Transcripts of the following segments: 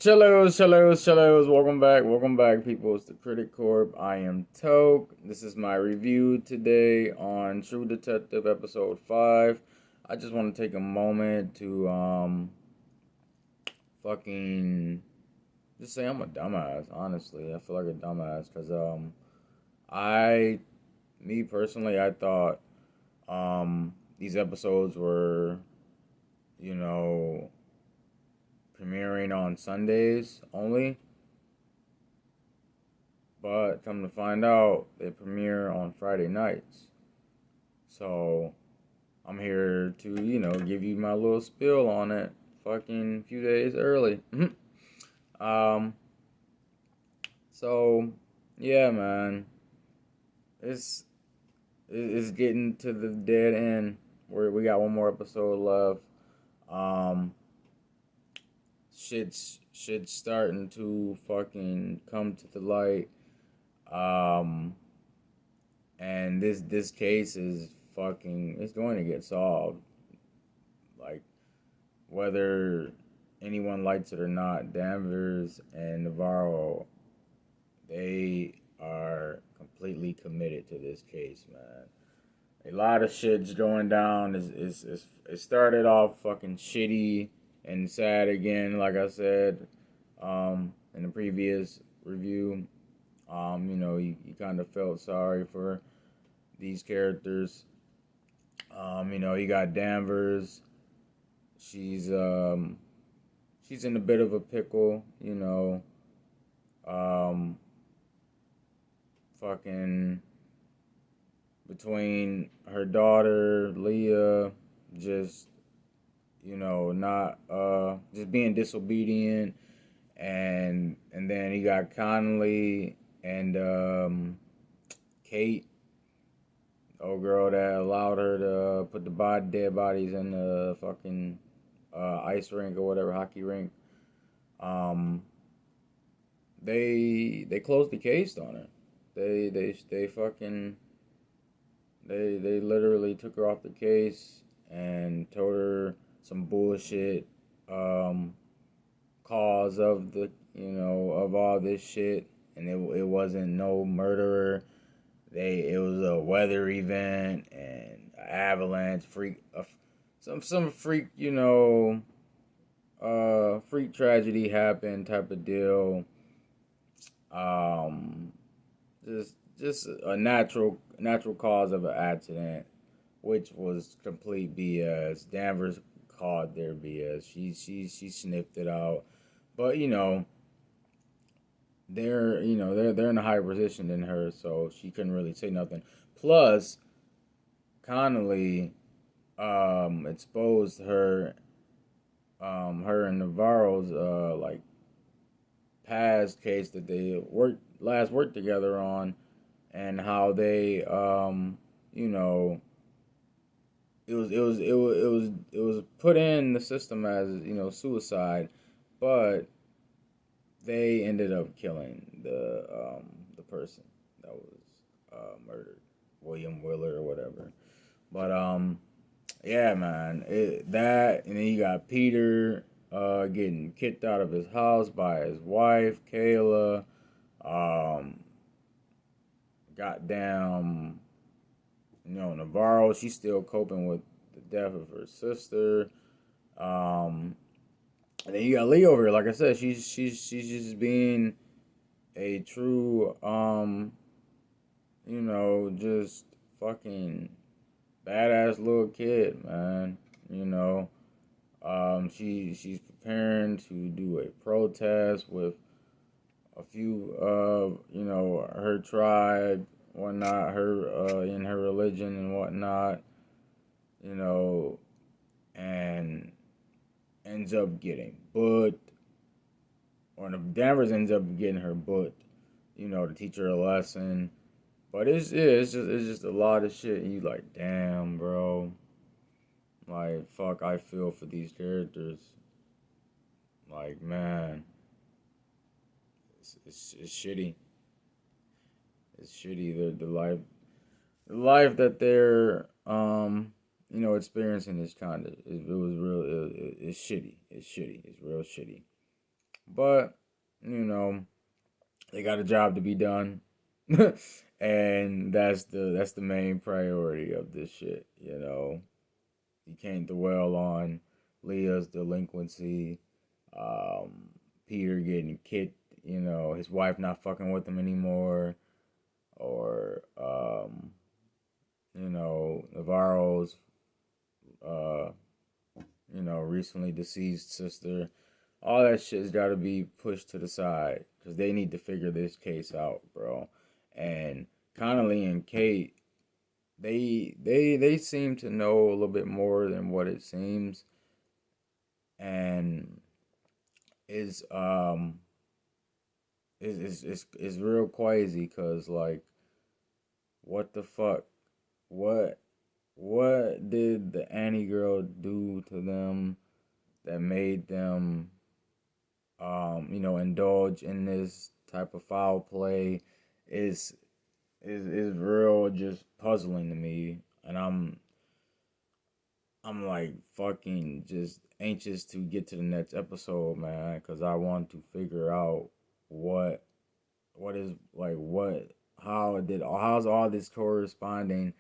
Chillos. Welcome back, people. It's the Critic Corp. I am Toke. This is my review today on True Detective episode 5. I just want to take a moment to fucking just say I'm a dumbass. Honestly, I feel like a dumbass because I me personally I thought these episodes were you know premiering on Sundays only. But come to find out, they premiere on Friday nights. So I'm here to, give you my little spill on it. Fucking few days early. um. So yeah, man, it's it's getting to the dead end. Where we got one more episode left. Um. Shit's starting to fucking come to the light. Um. And this case is fucking it's going to get solved, like whether anyone likes it or not. Danvers and Navarro, they are completely committed to this case, man. A lot of shit's going down. It started off fucking shitty and sad again, like I said in the previous review. You kind of felt sorry for these characters. You got Danvers. She's she's in a bit of a pickle, um, fucking between her daughter Leah, just not just being disobedient, and then you got Connolly and Kate, old girl that allowed her to put the dead bodies in the fucking ice rink or whatever, hockey rink. Um, they closed the case on her. They fucking they literally took her off the case and told her some bullshit um, cause of the of all this shit, and it wasn't no murderer. It was a weather event and an avalanche freak, some freak freak tragedy happened type of deal. Um, just a natural cause of an accident, which was complete BS. Danvers called their BS. She sniffed it out, but they're in a higher position than her, so she couldn't really say nothing. Plus, Connolly exposed her and Navarro's like past case that they worked together on, and how they you know it was put in the system as suicide, but they ended up killing the person that was murdered, William Willard or whatever. But yeah, man, that and then you got Peter getting kicked out of his house by his wife Kayla. Um, Goddamn, Navarro. She's still coping with the death of her sister. Um, and then you got Lee over here. Like I said, she's just being a true just fucking badass little kid, man. You know, she's preparing to do a protest with a few her tribe, whatnot, her in her religion and whatnot, you know, and ends up getting booked, or Danvers ends up getting her booked, to teach her a lesson. But it's just a lot of shit. And you like, damn, bro. Like, fuck, I feel for these characters. Like, man, it's shitty. It's shitty. The life that they're experiencing is kind of it was real. It's shitty. It's shitty. It's real shitty. But, you know, they got a job to be done. And that's the main priority of this shit, you know. You can't dwell on Leah's delinquency, um, Peter getting kicked, his wife not fucking with him anymore, or Navarro's uh, recently deceased sister. All that shit's got to be pushed to the side because they need to figure this case out, bro. And Connolly and Kate, they seem to know a little bit more than what it seems, and is is real crazy because like, what the fuck, what what did the Annie girl do to them that made them indulge in this type of foul play is is real just puzzling to me, and I'm like fucking just anxious to get to the next episode, man, because I want to figure out what what is like what how's all this corresponding,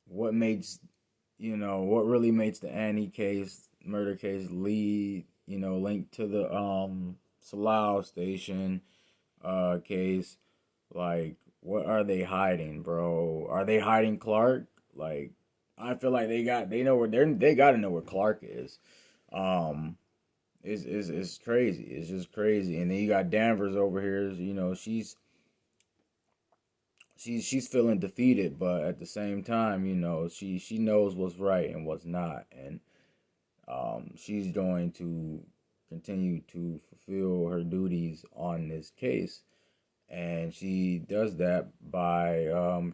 what makes what really makes the Annie case murder case lead linked to the Salau station case. Like, what are they hiding, bro? Are they hiding Clark? Like, I feel like they know where they gotta know where Clark is. Um, it's crazy. It's just crazy. And then you got Danvers over here. She's feeling defeated, but at the same time, she knows what's right and what's not, and she's going to continue to fulfill her duties on this case. And she does that by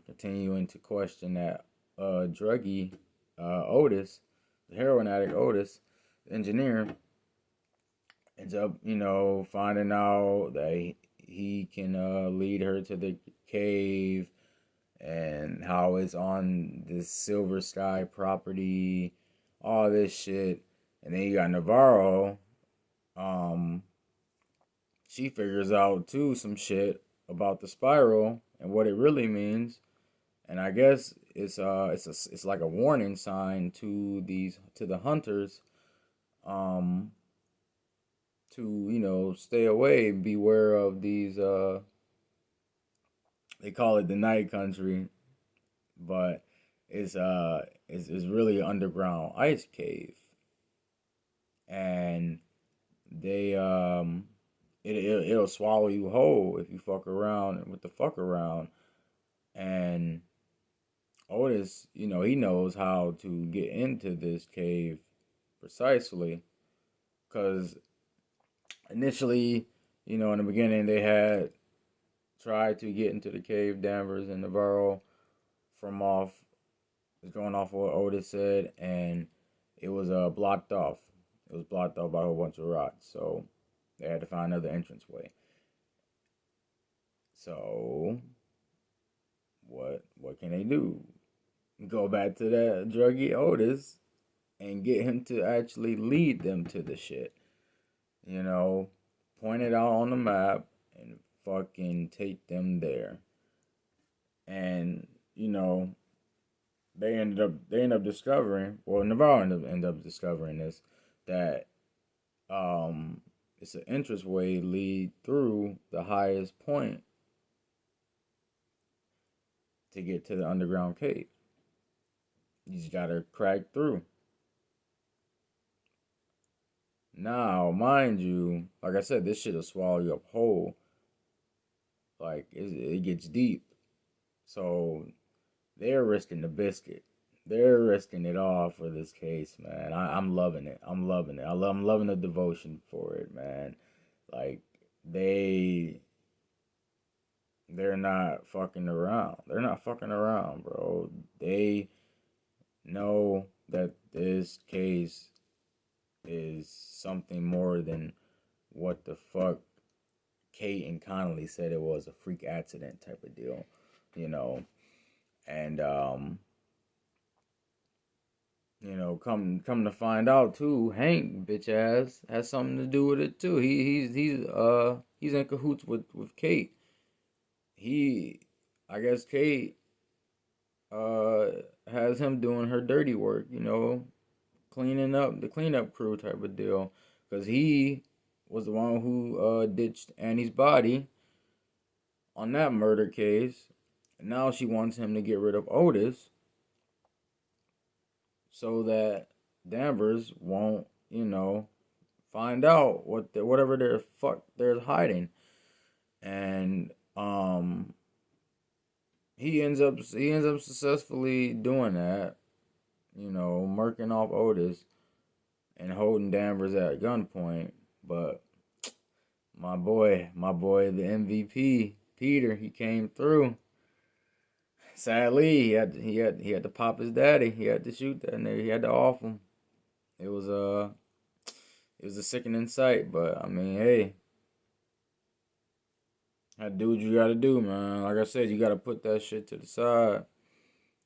continuing to question that druggie Otis, the heroin addict Otis, the engineer, ends up finding out that he can lead her to the cave, and how it's on this Silver Sky property, all this shit. And then you got Navarro. Um, she figures out too some shit about the spiral and what it really means. And I guess it's like a warning sign to the hunters, um, to stay away, beware of these. They call it the Night Country, but it's really an underground ice cave, and they it'll swallow you whole if you fuck around with the fuck around. And Otis, he knows how to get into this cave precisely, because initially, in the beginning, they had tried to get into the cave, Danvers and Navarro, from off going off what Otis said, and it was blocked off. It was blocked off by a whole bunch of rocks, so they had to find another entranceway. So what can they do? Go back to that druggie Otis and get him to actually lead them to the shit. You know, point it out on the map and fucking take them there. And they end up discovering, well, Navarro ended up discovering this, that um it's an entrance way lead through the highest point to get to the underground cave. You just gotta crack through. Now, mind you, like I said, this shit'll swallow you up whole. Like, it gets deep. So they're risking the biscuit. They're risking it all for this case, man. I'm loving it. I'm loving it. I'm loving the devotion for it, man. Like, they're not fucking around. They're not fucking around, bro. They know that this case is something more than what the fuck Kate and Connolly said it was, a freak accident type of deal, you know. And Come to find out too, Hank bitch ass has something to do with it too. He's in cahoots with Kate. He, I guess Kate uh has him doing her dirty work. Cleaning up the cleanup crew type of deal, because he was the one who ditched Annie's body on that murder case. And now she wants him to get rid of Otis so that Danvers won't, find out whatever they're hiding. And he ends up successfully doing that, murking off Otis and holding Danvers at gunpoint. But my boy, the MVP, Peter, he came through. Sadly, he had to pop his daddy. He had to shoot that nigga. He had to off him. It was a sickening sight, but I mean, hey, I do what you gotta do, man. Like I said, you gotta put that shit to the side.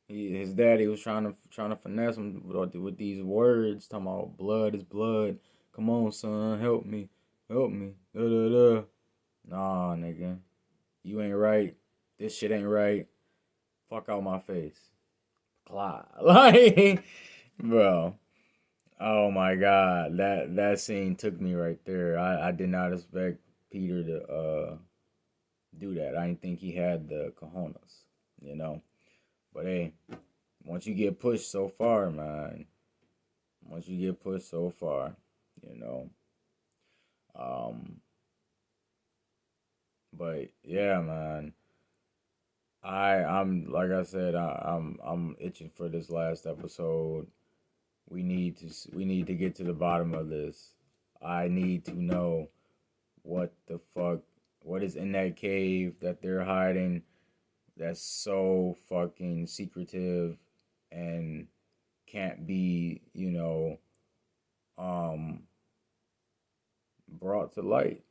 His daddy was trying to finesse him with these words, talking about blood is blood. Come on, son, help me, da da da. Nah, nigga, you ain't right. This shit ain't right. Fuck out my face. Clyde. Like, bro. Oh my god. That scene took me right there. I did not expect Peter to do that. I didn't think he had the cojones, you know. But hey, once you get pushed so far, man. Once you get pushed so far, you know. Um but yeah, man. I'm like I said, I'm itching for this last episode. We need to get to the bottom of this. I need to know what the fuck what is in that cave that they're hiding that's so fucking secretive and can't be, um brought to light.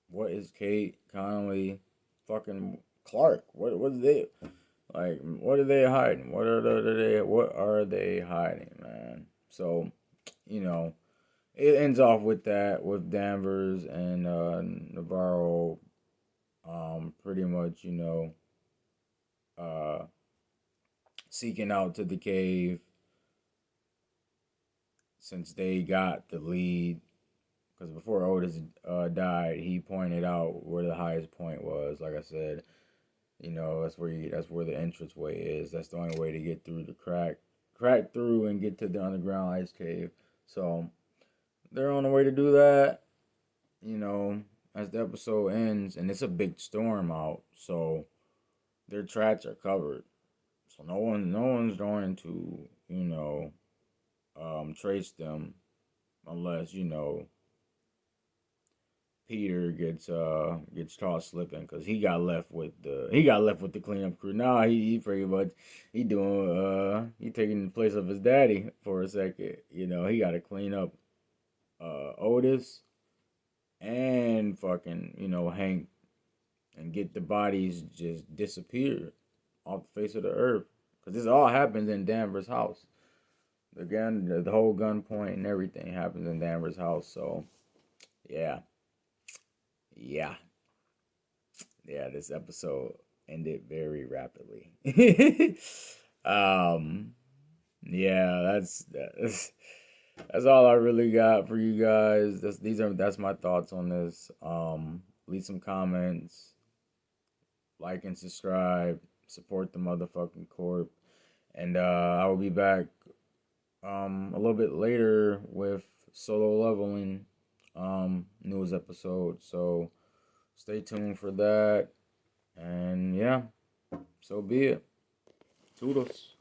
What is Kate Connolly fucking Clark? What is they like? What are they hiding? What are they hiding, man? So, you know, it ends off with that with Danvers and Navarro, pretty much, uh, seeking out to the cave since they got the lead. Because before Otis died, he pointed out where the highest point was. Like I said, that's where the entranceway is. That's the only way to get through the crack through and get to the underground ice cave. So they're on the way to do that. You know, as the episode ends, and it's a big storm out, so their tracks are covered. So no one's going to trace them unless Peter gets caught slipping because he got left with the cleanup crew. Nah, he pretty much he taking the place of his daddy for a second. He got to clean up Otis and fucking Hank and get the bodies just disappeared off the face of the earth because this all happens in Danvers' house. The whole gunpoint and everything happens in Danvers' house. So yeah. Yeah, yeah, this episode ended very rapidly. um, yeah, that's all I really got for you guys. That's my thoughts on this. Leave some comments, like and subscribe, support the motherfucking corp, and I will be back a little bit later with Solo Leveling news episode. So stay tuned for that. And yeah, so be it. Toodles.